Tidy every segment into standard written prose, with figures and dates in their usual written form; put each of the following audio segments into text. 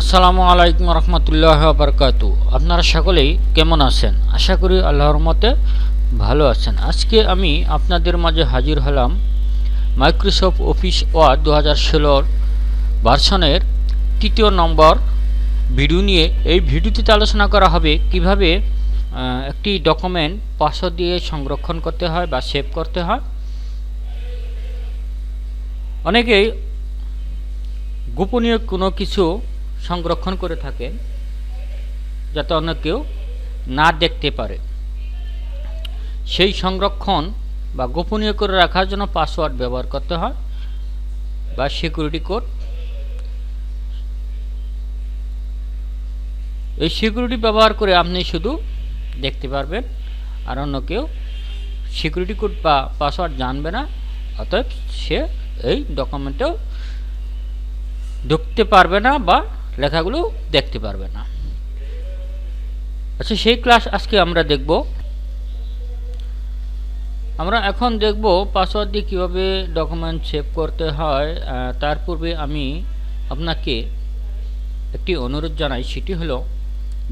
আসসালামু আলাইকুম রহমতুল্লাহ বারকাতু। আপনারা সকলেই কেমন আছেন? আশা করি আল্লাহর রহমতে ভালো আছেন। আজকে আমি আপনাদের মাঝে হাজির হলাম মাইক্রোসফট অফিস ওয়ার্ড 2016 ভার্সনের 3য় নম্বর ভিডিও নিয়ে। এই ভিডিওটিতে আলোচনা করা হবে কিভাবে একটি ডকুমেন্ট পাসওয়ার্ড দিয়ে সংরক্ষণ করতে হয় বা সেভ করতে হয়। অনেকেই গোপনীয় কোনো কিছু সংরক্ষণ করে থাকে যাতে অন্য কেউ না দেখতে পারে। সেই সংরক্ষণ বা গোপনীয় করে রাখার জন্য পাসওয়ার্ড ব্যবহার করতে হয় বা সিকিউরিটি কোড। এই সিকিউরিটি ব্যবহার করে আপনি শুধু দেখতে পারবেন, আর অন্য কেউ সিকিউরিটি কোড বা পাসওয়ার্ড জানবে না, অতএব সে এই ডকুমেন্টেও ঢুকতে পারবে না বা লেখাগুলো দেখতে পারবে না। আচ্ছা, সেই ক্লাস আজকে আমরা দেখব। আমরা এখন দেখব পাসওয়ার্ড দিয়ে কীভাবে ডকুমেন্ট সেভ করতে হয়। তার পূর্বে আমি আপনাকে একটি অনুরোধ জানাই, সেটি হলো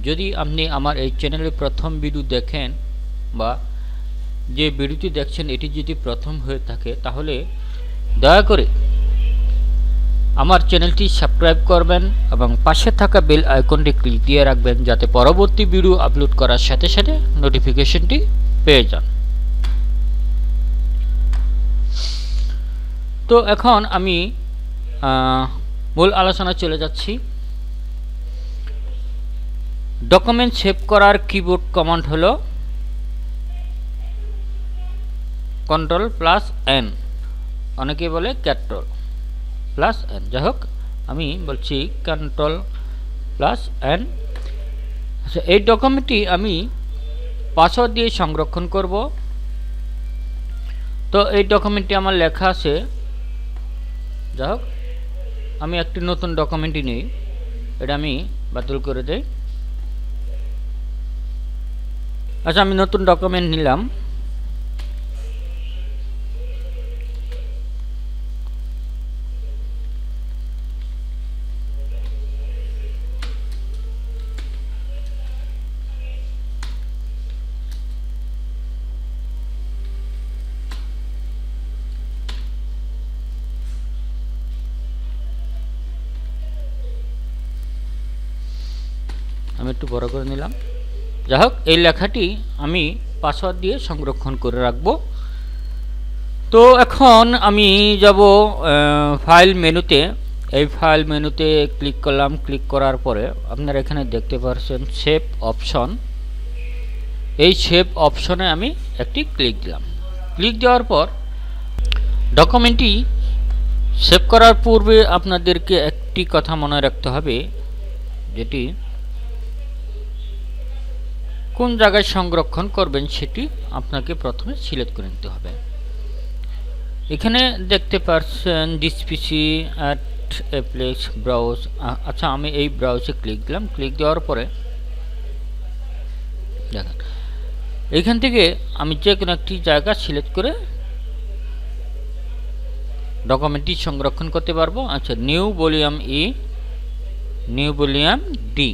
যদি আপনি আমার এই চ্যানেলে প্রথম ভিডিও দেখেন বা যে ভিডিওটি দেখছেন এটি যদি প্রথম হয়ে থাকে, তাহলে দয়া করে আমার চ্যানেলটি সাবস্ক্রাইব করবেন এবং পাশে থাকা বেল আইকনটি ক্লিক দিয়ে রাখবেন, যাতে পরবর্তী ভিডিও আপলোড করার সাথে সাথে নোটিফিকেশনটি পেয়ে যান। তো এখন আমি মূল আলোচনা চলে যাচ্ছি। ডকুমেন্ট সেভ করার কিবোর্ড কমান্ড হলো Ctrl+N, অনেকে বলে Ctrl+N, যাই হোক আমি বলছি Ctrl+N। আচ্ছা, এই ডকুমেন্টটি আমি পাসওয়ার্ড দিয়ে সংরক্ষণ করব। তো এই ডকুমেন্টটি আমার লেখা আছে, যাই হোক আমি একটি নতুন ডকুমেন্টই নিই, এটা আমি বাতিল করে দেই। আচ্ছা, আমি নতুন ডকুমেন্ট নিলাম। আমি একটু বড় করে নিলাম। যাই হোক, এই লেখাটি আমি পাসওয়ার্ড দিয়ে সংরক্ষণ করে রাখব। তো এখন আমি যাব ফাইল মেনুতে। এই ফাইল মেনুতে ক্লিক করলাম। ক্লিক করার পরে আপনারা এখানে দেখতে পাচ্ছেন সেভ অপশন। এই সেভ অপশনে আমি একটি ক্লিক দিলাম। ক্লিক দেওয়ার পর ডকুমেন্টটি সেভ করার পূর্বে আপনাদেরকে একটি কথা মনে রাখতে হবে, যেটি কোন জায়গায় সংরক্ষণ করবেন সেটি আপনাকে প্রথমে সিলেক্ট করে নিতে হবে। এখানে দেখতে পাচ্ছেন this PC at a place browse. আচ্ছা, আমি এই ব্রাউজে ক্লিক দিলাম। ক্লিক দেওয়ার পরে দেখেন এখান থেকে আমি যে কোনো একটি জায়গা সিলেক্ট করে ডকুমেন্টটি সংরক্ষণ করতে পারবো। আচ্ছা, নিউ ভলিউম ই, নিউ ভলিউম ডি।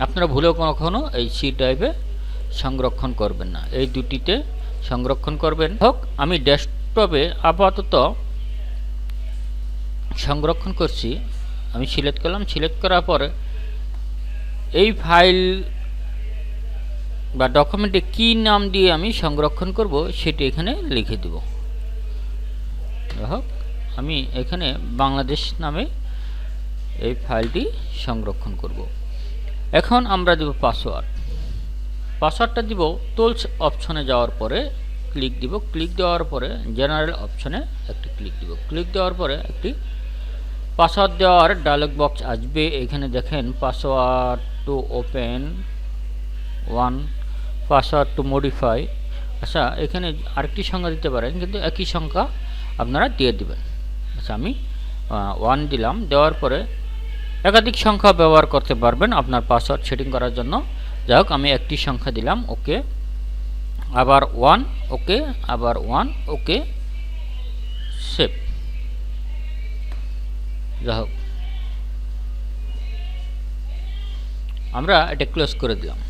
আপনারা ভুলেও কখনো এই সি টাইপে সংরক্ষণ করবেন না, এই দুটিতে সংরক্ষণ করবেন। হোক, আমি ডেস্কটপে আপাতত সংরক্ষণ করছি। আমি সিলেক্ট করলাম। সিলেক্ট করার পরে এই ফাইল বা ডকুমেন্টে কি নাম দিয়ে আমি সংরক্ষণ করব সেটি এখানে লিখে দেব। হোক, আমি এখানে বাংলাদেশ নামে এই ফাইলটি সংরক্ষণ করব। এখন আমরা দেব পাসওয়ার্ড। পাসওয়ার্ডটা দিব টুলস অপশনে যাওয়ার পরে ক্লিক দিব। ক্লিক দেওয়ার পরে জেনারেল অপশনে একটি ক্লিক দিব। ক্লিক দেওয়ার পরে একটি পাসওয়ার্ড দেওয়ার ডায়লগ বক্স আসবে। এখানে দেখেন password to open 1, password to modify. আচ্ছা, এখানে আরেকটি সংখ্যা দিতে পারেন, কিন্তু একই সংখ্যা আপনারা দিয়ে দিবেন। আচ্ছা, আমি 1 দিলাম। দেওয়ার পরে একাধিক সংখ্যা ব্যবহার করতে পারবেন আপনার পাসওয়ার্ড সেটিং করার জন্য। যাই হোক, আমি একটি সংখ্যা দিলাম। ওকে, আবার 1, ওকে, আবার 1, ওকে, সেভ। যাই হোক, আমরা এটা ক্লোজ করে দিলাম।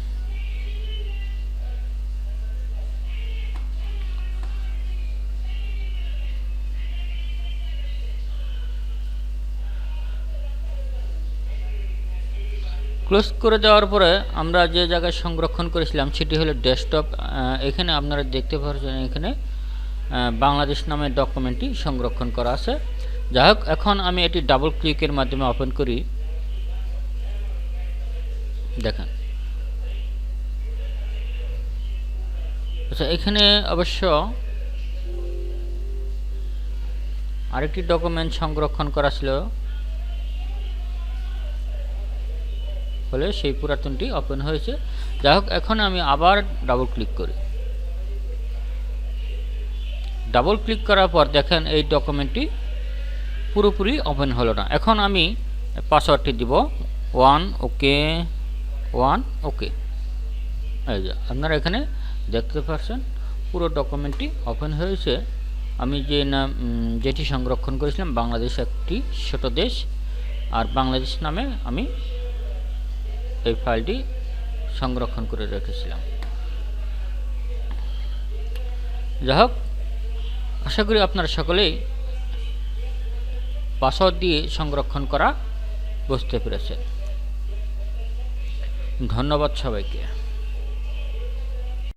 ক্লোজ করে দেওয়ার পরে আমরা যে জায়গায় সংরক্ষণ করেছিলাম সেটি হলো ডেস্কটপ। এখানে আপনারা দেখতে পাচ্ছেন এখানে বাংলাদেশ নামের ডকুমেন্টটি সংরক্ষণ করা আছে। যাই হোক, এখন আমি এটি ডাবল ক্লিকের মাধ্যমে ওপেন করি। দেখেন, আচ্ছা, এখানে অবশ্য আরেকটি ডকুমেন্ট সংরক্ষণ করা ছিল, ফলে সেই পুরাতনটি ওপেন হয়েছে। যাই হোক, এখন আমি আবার ডাবল ক্লিক করি। ডাবল ক্লিক করার পর দেখেন এই ডকুমেন্টটি পুরোপুরি ওপেন হলো না। এখন আমি পাসওয়ার্ডটি দিব 1 ওকে 1 ওকে। এই যে আপনারা এখানে দেখতে পাচ্ছেন পুরো ডকুমেন্টটি ওপেন হয়েছে। আমি যেটি সংরক্ষণ করেছিলাম বাংলাদেশ একটি ছোট দেশ, আর বাংলাদেশ নামে আমি এই ফাইলটি সংরক্ষণ করে রেখেছিলাম। যাই হোক, আশা করি আপনারা সকলেই পাসওয়ার্ড দিয়ে সংরক্ষণ করা বুঝতে পেরেছেন। ধন্যবাদ সবাইকে।